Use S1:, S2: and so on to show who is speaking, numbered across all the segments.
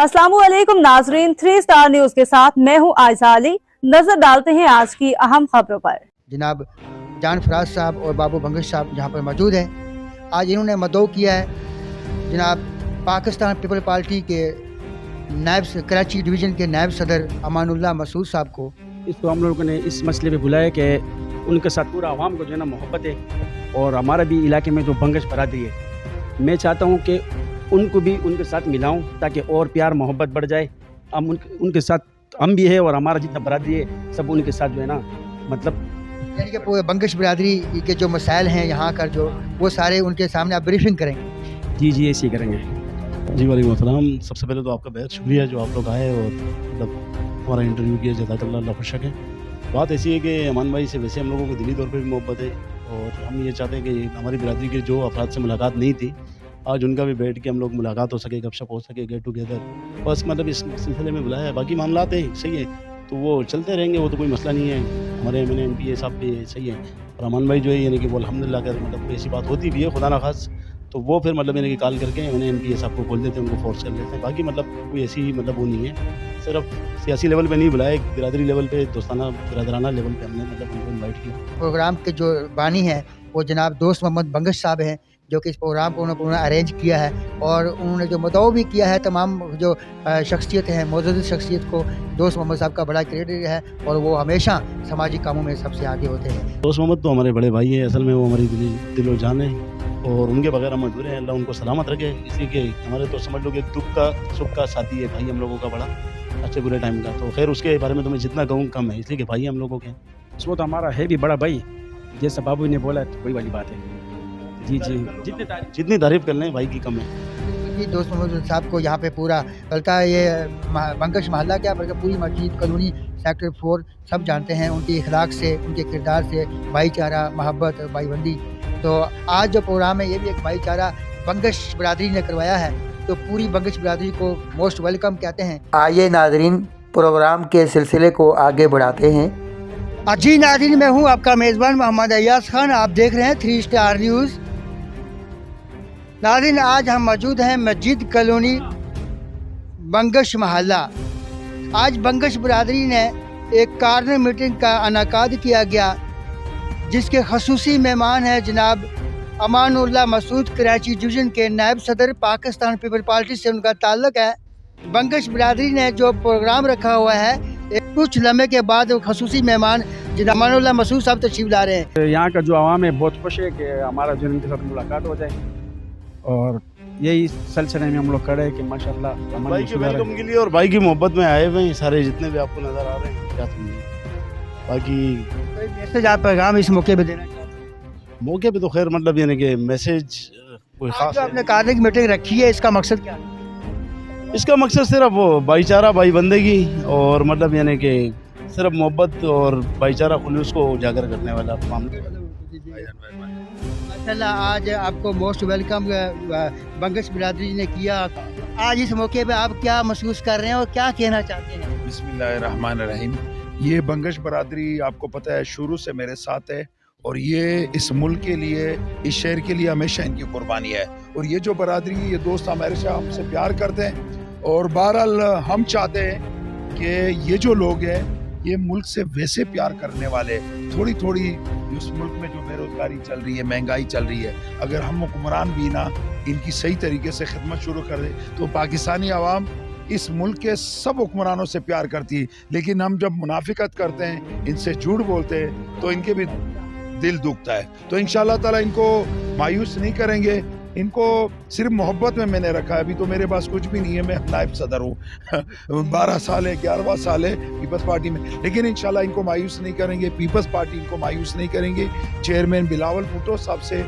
S1: अस्सलामुअलैकुम नाजरीन, 3 star news के साथ मैं हूं आयशा अली। नजर डालते हैं आज की अहम खबरों पर।
S2: जनाब जान फराज साहब और बाबू बंगश साहब यहाँ पर मौजूद हैं। आज इन्होंने मदऊ किया है जनाब पाकिस्तान पीपल पार्टी के नायब कराची डिवीज़न के नायब सदर अमानुल्लाह मसूद साहब को।
S3: इसको हम लोगों ने इस मसले पे बुलाया कि उनके साथ पूरा आवाम को जो है ना मोहब्बत है और हमारा भी इलाके में जो बंगश बरादरी है, मैं चाहता हूँ कि उनको भी उनके साथ मिलाऊं ताकि और प्यार मोहब्बत बढ़ जाए। हम उनके साथ हम भी है और हमारा जितना बरादरी है सब उनके साथ जो है ना, मतलब
S2: यानी कि पूरे बंगश बरादरी के जो मसाइल हैं यहाँ का जो वो सारे उनके सामने आप ब्रीफिंग करेंगे।
S3: जी ऐसे ही करेंगे।
S4: जी वालेकुम अस्सलाम। सबसे पहले तो आपका बहुत शुक्रिया जो आप लोग आए और मतलब हमारा इंटरव्यू किया। जज़ाकल्लाह खुशक है। बात ऐसी है कि अमान भाई से वैसे हम लोगों को दिली तौर पर भी मोहब्बत है और हम ये चाहते हैं कि हमारी बिरादरी के जो अफराद से मुलाकात नहीं थी, आज उनका भी बैठ के हम लोग मुलाकात हो सके, गपशप हो सके, गेट टुगेदर, बस मतलब इस सिलसिले में बुलाया है। बाकी मामलात है सही है तो वो चलते रहेंगे, वो तो कोई मसला नहीं है। हमारे MPA साहब भी सही है और अमान भाई जो है यानी कि वो अल्हम्दुलिल्लाह कर मतलब ऐसी बात होती भी है खुदा ना खास तो वो फिर मतलब यानी कि कॉल करके MPA साहब को बोल देते हैं, उनको फोर्स कर लेते हैं। बाकी मतलब कोई ऐसी मतलब वो नहीं है, सिर्फ सियासी लेवल पे नहीं बुलाया, बिरादरी लेवल पे, दोस्ताना बिरादराना लेवल पे हमने मतलब उनको इन्वाइट किया।
S2: प्रोग्राम के जो बानी हैं वो जनाब दोस्त मोहम्मद बंगश साहब हैं जो कि इस प्रोग्राम को उन्होंने अरेंज किया है और उन्होंने जो मदऊ भी किया है तमाम जो शख्सियत हैं मौजूद शख्सियत को। दोस्त मोहम्मद साहब का बड़ा क्रेडिट है और वो हमेशा समाजी कामों में सबसे आगे होते हैं।
S4: दोस्त मोहम्मद तो हमारे बड़े भाई है, असल में वो हमारी दिलो जान है और उनके बगैर हम अधूरे हैं। अल्लाह उनको सलामत रखे। इसलिए कि हमारे तो समझ लो कि दुख का सुख का साथी है भाई हम लोगों का, बड़ा अच्छे बुरे टाइम का। तो खैर उसके बारे में तो मैं जितना कहूँ कम है, इसलिए कि भाई हम लोगों के
S3: वो तो हमारा है भी बड़ा भाई, जैसा बाबू ने बोला तो वही वाली बात है। जी जितनी तारीफ कर लें भाई की कम है।
S2: जी दोस्त मोहम्मद साहब को यहाँ पे पूरा चलता है, ये बंगश मोहल्ला क्या बल्कि पूरी मस्जिद कॉलोनी सेक्टर 4 सब जानते हैं उनकी इखलाक से, उनके किरदार से, भाईचारा, मोहब्बत, भाईबंदी। तो आज जो प्रोग्राम है ये भी एक भाईचारा बंगश बरादरी ने करवाया है, तो पूरी बंगश बरादरी को मोस्ट वेलकम कहते हैं। आइए नाजरीन प्रोग्राम के सिलसिले को आगे बढ़ाते हैं। जी नाजरीन, मैं हूँ आपका मेज़बान मोहम्मद अय्याज खान, आप देख रहे हैं 3 स्टार न्यूज़। नाज़रीन आज हम मौजूद हैं मस्जिद कॉलोनी बंगश मोहल्ला। आज बंगश बरादरी ने एक कार्नर मीटिंग का इनेकाद किया गया जिसके खसूसी मेहमान हैं जनाब अमानुल्लाह मसूद, कराची डिवीज़न के नायब सदर, पाकिस्तान पीपल पार्टी से उनका ताल्लुक़ है। बंगश बरादरी ने जो प्रोग्राम रखा हुआ है, कुछ लम्हे के बाद खसूसी मेहमान जनाब अमानुल्लाह मसूद साहब तशरीफ ला रहे हैं।
S3: यहाँ का जो आवाम है बहुत खुश है कि हमारा जो उनके साथ मुलाकात हो जाए और यही सिलसिले में हम लोग खड़े हैं कि माशाल्लाह
S4: भाई के वेलकम के लिए और भाई की मोहब्बत में आए हुए हैं सारे जितने भी आपको नज़र आ रहे हैं। क्या समझे बाकी
S2: मैसेज आप पैगाम इस मौके पे देना चाहते हैं?
S4: मौके पे तो खैर मतलब यानी कि मैसेज कोई खास
S2: आपने कार्निक मीटिंग रखी है, इसका मकसद क्या है?
S4: इसका मकसद सिर्फ वो भाईचारा, भाई बंदगी और मतलब यानी कि सिर्फ मोहब्बत और भाईचारा खुलूस को उजागर करने वाला मामला।
S2: माशाल्लाह आज आपको मोस्ट वेलकम बंगश बिरादरी ने किया। आज इस मौके पे आप क्या महसूस कर रहे हैं और क्या कहना चाहते हैं?
S5: बिस्मिल्लाहिर्रहमानिर्रहीम। ये बंगश बरादरी आपको पता है शुरू से मेरे साथ है और ये इस मुल्क के लिए, इस शहर के लिए हमेशा इनकी कुर्बानी है। और ये जो बरादरी, ये दोस्त हमारे से हमसे प्यार करते हैं और बहरहाल हम चाहते हैं कि ये जो लोग हैं ये मुल्क से वैसे प्यार करने वाले, थोड़ी थोड़ी उस मुल्क में जो बेरोजगारी चल रही है, महंगाई चल रही है, अगर हम हुक्मरान भी ना इनकी सही तरीके से खिदमत शुरू कर दे तो पाकिस्तानी आवाम इस मुल्क के सब हुक्मरानों से प्यार करती है। लेकिन हम जब मुनाफिकत करते हैं, इनसे झूठ बोलते हैं तो इनके भी दिल दुखता है। तो इंशाअल्लाह ताला इनको मायूस नहीं करेंगे। इनको सिर्फ मोहब्बत में मैंने रखा है। अभी तो मेरे पास कुछ भी नहीं है, मैं नायब सदर हूँ 12 साल है, 11वां साल है पीपल्स पार्टी में, लेकिन इंशाल्लाह इनको मायूस नहीं करेंगे। पीपल्स पार्टी इनको मायूस नहीं करेंगे। चेयरमैन बिलावल भुट्टो साहब से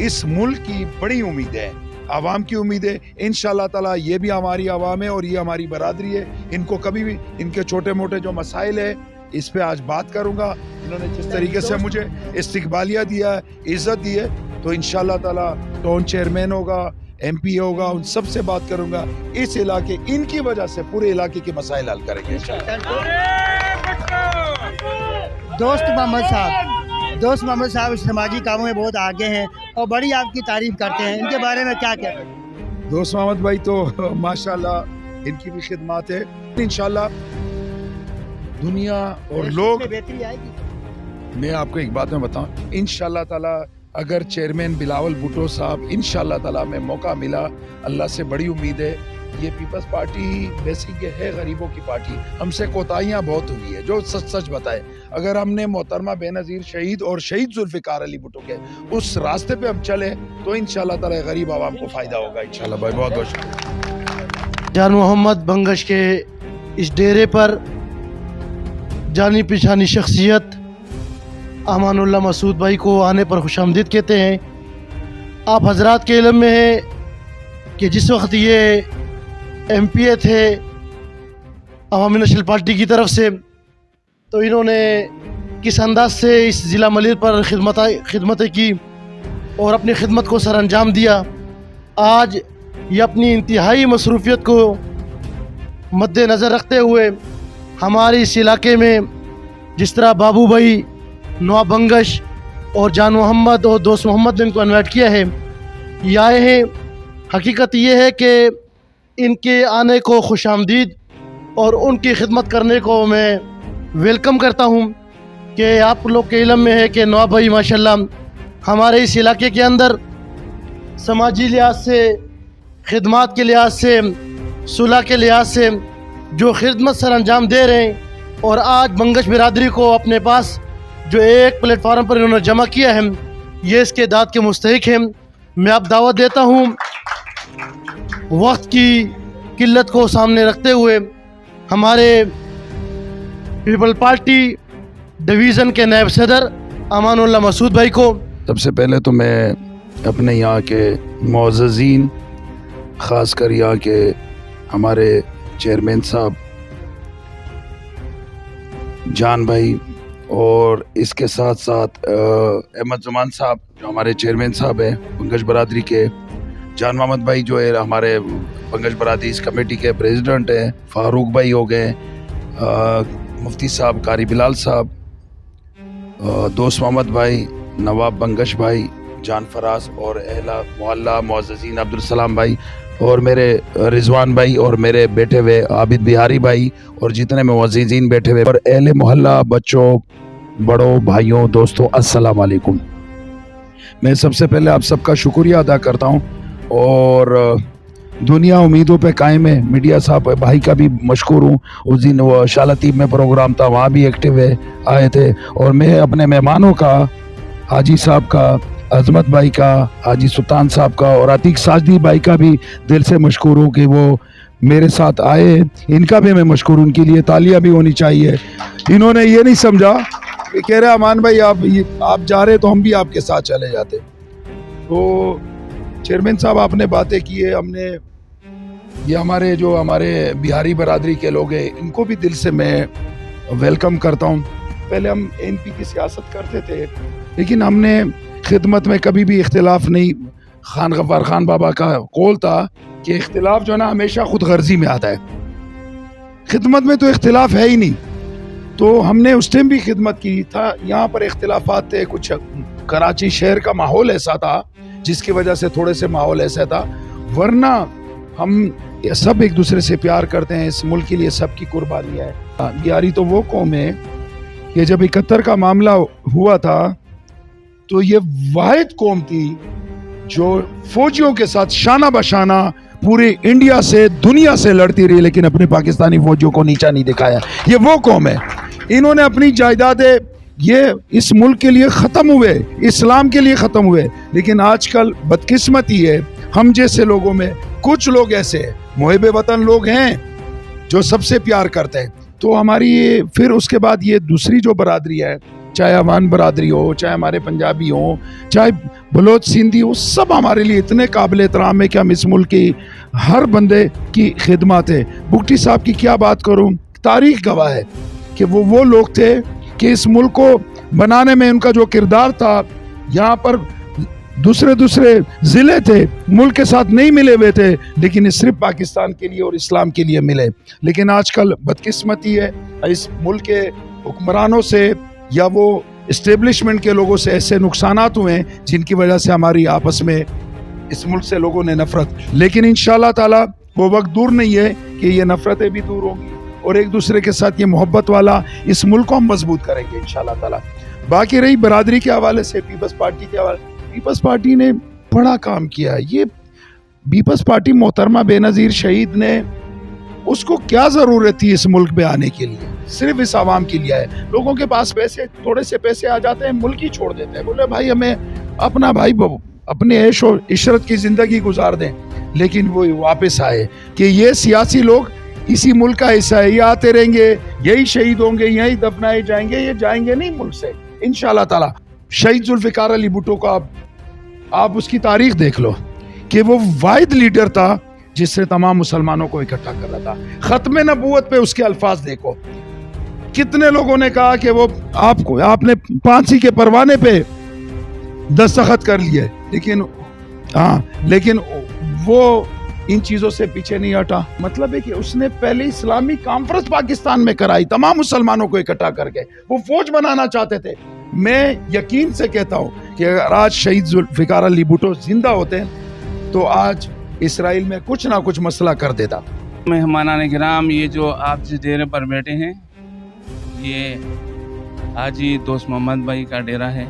S5: इस मुल्क की बड़ी उम्मीद है, आवाम की उम्मीद है। इंशाल्लाह ताला ये भी हमारी आवाम है और ये हमारी बरादरी है। इनको कभी भी इनके छोटे मोटे जो मसाइल है इस पे आज बात करूंगा। इन्होंने जिस तरीके से मुझे इस्तिकबालिया दिया है, इज्जत दी है, तो इंशाल्लाह ताला टाउन चेयरमैन होगा, MPA होगा, उन सब से बात करूंगा। इस इलाके, इनकी वजह से पूरे इलाके के मसाइल हल करेंगे।
S2: दोस्त मोहम्मद साहब समाजी कामों में बहुत आगे हैं और बड़ी आपकी तारीफ करते हैं, इनके बारे में क्या कहते हैं?
S5: दोस्त मोहम्मद भाई तो माशाल्लाह इनकी भी खिदमत है। इंशाल्लाह दुनिया और लोग,
S2: बेहतरी आएगी।
S5: मैं आपको एक बात में बताऊं, इंशाल्लाह ताला अगर चेयरमैन बिलावल भुट्टो साहब इंशाल्लाह ताला में मौका मिला, अल्लाह से बड़ी उम्मीद है। ये पीपल्स पार्टी बेसिक है गरीबों की पार्टी, हमसे कोताहियाँ बहुत हुई है, जो सच सच बताए। अगर हमने मोहतरमा बेनज़ीर शहीद और शहीद जुल्फ़िकार अली भुट्टो के उस रास्ते पे हम चले तो इंशाल्लाह ताला गरीब आवाम को फ़ायदा होगा इंशाल्लाह। भाई बहुत बहुत शुक्रिया।
S6: जान मोहम्मद बंगश के इस डेरे पर जानी पहचानी शख्सियत अमानुल्लाह मसूद भाई को आने पर खुशामदीद कहते हैं। आप हजरात के इल्म में है कि जिस वक्त ये MPA थे अवामी नेशनल पार्टी की तरफ से, तो इन्होंने किस अंदाज से इस ज़िला मलिर पर खिदमतें की और अपनी खिदमत को सर अंजाम दिया। आज ये अपनी इंतहाई मसरूफियत को मद्देनज़र रखते हुए हमारे इस इलाके में जिस तरह बाबू भाई, नवाब बंगश और जान मोहम्मद और दोस्त मोहम्मद ने इनको इन्वाइट किया है, ये आए हैं। हकीकत ये है कि इनके आने को खुशामदीद और उनकी खिदमत करने को मैं वेलकम करता हूँ कि आप लोग के इल्म में है कि नवाब भाई माशाल्लाह हमारे इस इलाके के अंदर समाजी लिहाज से, खिदमत के लिहाज से, सुलह के लिहाज से जो खिदमत सर अंजाम दे रहे हैं और आज बंगश बिरादरी को अपने पास जो एक प्लेटफार्म पर इन्होंने जमा किया है, ये इसके दाद के मुस्तहिक हैं। मैं अब दावत देता हूँ वक्त की किल्लत को सामने रखते हुए हमारे पीपल पार्टी डिवीज़न के नायब सदर अमानुल्लाह मसूद भाई को।
S5: सबसे पहले तो मैं अपने यहाँ के मुअज़्ज़ज़ीन, ख़ासकर यहाँ के हमारे चेयरमैन साहब जान भाई और इसके साथ साथ अहमद ज़मान साहब जो हमारे चेयरमैन साहब हैं बंगश बरादरी के, जान मोहम्मद भाई जो है हमारे बंगश बरादरी इस कमेटी के प्रेसिडेंट हैं, फ़ारूक भाई हो गए, मुफ्ती साहब, कारी बिलाल साहब, दोस्त मोहम्मद भाई, नवाब बंगश भाई, जान फराज और अहला मोहल्ला मुअज़्ज़ज़ीन अब्दुल सलाम भाई और मेरे रिजवान भाई और मेरे बैठे हुए आबिद बिहारी भाई और जितने मुअज़्ज़ज़ीन बैठे हुए और अहले मोहल्ला, बच्चों, बड़ों, भाइयों, दोस्तों, अस्सलाम वालेकुम। मैं सबसे पहले आप सबका शुक्रिया अदा करता हूँ और दुनिया उम्मीदों पे कायम है। मीडिया साहब भाई का भी मशकूर हूँ। उस दिन वो शालतीब में प्रोग्राम था, वहाँ भी एक्टिव है आए थे। और मैं अपने मेहमानों का, हाजी साहब का, अजमत भाई का, हाजी सुल्तान साहब का और अतीक साजदी भाई का भी दिल से मशकूर हूँ कि वो मेरे साथ आए। इनका भी मैं मशकूर हूँ, उनके लिए तालियां भी होनी चाहिए। इन्होंने ये नहीं समझा कि कह रहे अमान भाई आप जा रहे तो हम भी आपके साथ चले जाते। तो चेयरमैन साहब आपने बातें की है, हमने ये हमारे बिहारी बरादरी के लोग हैं, इनको भी दिल से मैं वेलकम करता हूँ। पहले हम NP की सियासत करते थे लेकिन हमने खिदमत में कभी भी इख्तिलाफ नहीं। खान गफ्फार खान बाबा का कौल था कि इख्तिलाफ जो है ना हमेशा खुद गर्जी में आता है, खिदमत में तो इख्तिलाफ है ही नहीं। तो हमने उस टाइम भी खिदमत की था। यहाँ पर इख्तिलाफात थे, कुछ कराची शहर का माहौल ऐसा था जिसकी वजह से थोड़े से माहौल ऐसा था, वरना हम सब एक दूसरे से प्यार करते हैं। इस मुल्क के लिए सबकी कुर्बानी है। बिहारी तो वो कौम है कि जब 71 का मामला हुआ था तो ये वाहिद कौम थी जो फौजियों के साथ शाना बशाना पूरे इंडिया से, दुनिया से लड़ती रही, लेकिन अपने पाकिस्तानी फौजियों को नीचा नहीं दिखाया। ये वो कौम है। इन्होंने अपनी जायदादें ये इस मुल्क के लिए ख़त्म हुए, इस्लाम के लिए ख़त्म हुए, लेकिन आजकल बदकिस्मती है हम जैसे लोगों में कुछ लोग ऐसे मुहिब वतन लोग हैं जो सबसे प्यार करते हैं। तो हमारी फिर उसके बाद ये दूसरी जो बरादरी है, चाहे अवान बरादरी हो, चाहे हमारे पंजाबी हो, चाहे बलोच सिंधी हो, सब हमारे लिए इतने काबिल एहतराम है कि हम इस मुल्क की हर बंदे की खिदमत है। भुट्टी साहब की क्या बात करूं, तारीख गवाह है कि वो लोग थे कि इस मुल्क को बनाने में उनका जो किरदार था, यहाँ पर दूसरे ज़िले थे मुल्क के साथ नहीं मिले हुए थे, लेकिन सिर्फ पाकिस्तान के लिए और इस्लाम के लिए मिले। लेकिन आजकल बदकिस्मती है, इस मुल्क के हुक्मरानों से या वो इस्टेब्लिशमेंट के लोगों से ऐसे नुकसानात हुए हैं जिनकी वजह से हमारी आपस में इस मुल्क से लोगों ने नफरत। लेकिन इंशाल्लाह ताला वो वक्त दूर नहीं है कि ये नफरतें भी दूर होंगी और एक दूसरे के साथ ये मोहब्बत वाला इस मुल्क को हम मजबूत करेंगे इंशाल्लाह ताला। बाकी रही बरादरी के हवाले से, पीपल्स पार्टी के हवाले, पीपल्स पार्टी ने बड़ा काम किया। ये पीपल्स पार्टी मोहतरमा बेनज़ीर शहीद ने, उसको क्या ज़रूरत थी इस मुल्क में आने के लिए? सिर्फ इस आवाम के लिए है। लोगों के पास पैसे, थोड़े से पैसे आ जाते हैं, मुल्क ही छोड़ देते हैं, बोले भाई हमें अपना भाई अपने ऐश और इशरत की ज़िंदगी गुजार दें। लेकिन वो वापस आए कि ये सियासी लोग इसी मुल्क का हिस्सा है, ये आते रहेंगे, यही शहीद होंगे, यही दफनाए जाएंगे, ये जाएंगे नहीं मुल्क से इंशाल्लाह ताला। शहीद जुल्फ़िकार अली भुट्टो का आप उसकी तारीख देख लो कि वो वाहिद लीडर था जिससे तमाम मुसलमानों को इकट्ठा कर रहा था। खत्म नबूवत पे उसके अल्फाज देखो, कितने लोगों ने कहा कि वो आपने फांसी के परवाने पे दस्तखत कर लिए, लेकिन वो इन चीजों से पीछे नहीं हटा। मतलब है कि उसने पहले इस्लामी कॉन्फ्रेंस पाकिस्तान में कराई, तमाम मुसलमानों को इकट्ठा करके, वो फौज बनाना चाहते थे। मैं यकीन से कहता हूं कि अगर आज शहीद जुल्फ़िकार अली भुट्टो जिंदा होते तो आज इसराइल में कुछ ना कुछ मसला कर देता।
S7: मेहमानान किराम, ये जो आप जिस डेरे पर बैठे हैं ये हाजी दोस्त मोहम्मद भाई का डेरा है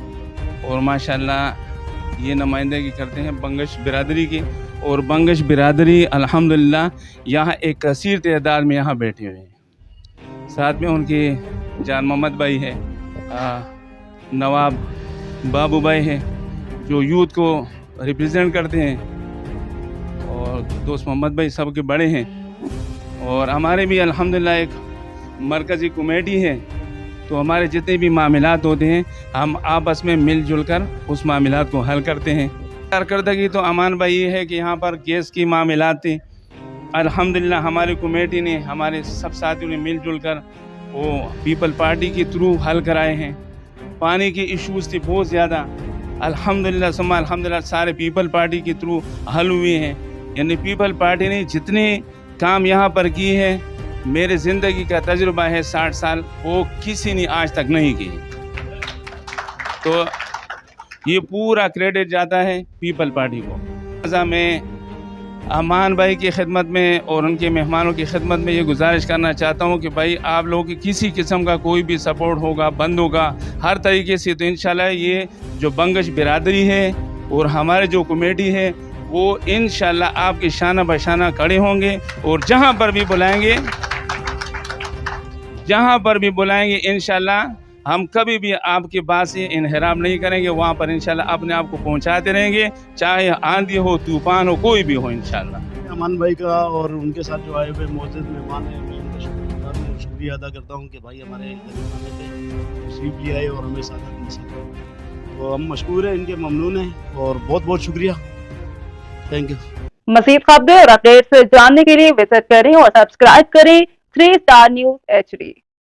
S7: और माशाल्लाह ये नुमाइंदगी करते हैं बंगश बिरादरी की। और बंगश बिरादरी अल्हम्दुलिल्लाह यहाँ एक कसीर तादाद में यहाँ बैठे हुए हैं। साथ में उनके जान मोहम्मद भाई है, नवाब बाबू भाई है जो यूथ को रिप्रेजेंट करते हैं, और दोस्त मोहम्मद भाई सबके बड़े हैं। और हमारे भी अल्हम्दुलिल्लाह एक मरकज़ी कमेटी है, तो हमारे जितने भी मामलात होते हैं हम आपस में मिलजुल कर उस मामलात को हल करते हैं। कारकर्दगी तो अमान भाई ये है कि यहाँ पर गैस की मामलात थी, अल्हम्दुलिल्लाह हमारी कमेटी ने, हमारे सब साथियों ने मिलजुल कर वो पीपल पार्टी के थ्रू हल कराए हैं। पानी की इश्यूज़ थी बहुत ज़्यादा, अल्हम्दुलिल्लाह सुम्मा अल्हम्दुलिल्लाह सारे पीपल पार्टी के थ्रू हल हुए हैं। यानी पीपल पार्टी ने जितने काम यहाँ पर किए हैं, मेरे ज़िंदगी का तजुर्बा है 60 साल, वो किसी ने आज तक नहीं की। तो ये पूरा क्रेडिट जाता है पीपल पार्टी को। लिहाजा मैं अमान भाई की खिदमत में और उनके मेहमानों की खिदमत में ये गुजारिश करना चाहता हूँ कि भाई आप लोगों की किसी किस्म का कोई भी सपोर्ट होगा, बंद होगा हर तरीके से, तो इंशाल्लाह ये जो बंगश बिरादरी है और हमारे जो कमेटी है वो इंशाल्लाह आपके शाना बशाना खड़े होंगे और जहाँ पर भी बुलाएंगे इंशाल्लाह हम कभी भी आपके बात से इनहराम नहीं करेंगे। वहाँ पर इंशाल्लाह अपने आप को पहुँचाते रहेंगे, चाहे आंधी हो, तूफान हो, कोई भी हो इंशाल्लाह।
S4: अमान भाई का और उनके साथ जो आए हुए मोअज़्ज़िज़ मेहमान हैं, मैं उनका शुक्रिया अदा करता हूँ कि भाई हमारे तशरीफ़ ले आए और हमें साथ, तो हम मशकूर हैं, इनके ममनून हैं और बहुत बहुत शुक्रिया, थैंक यू।
S1: मज़ीद खबरें और अपडेट्स जानने के लिए विजिट करें और सब्सक्राइब करें 3 स्टार न्यूज़ HD।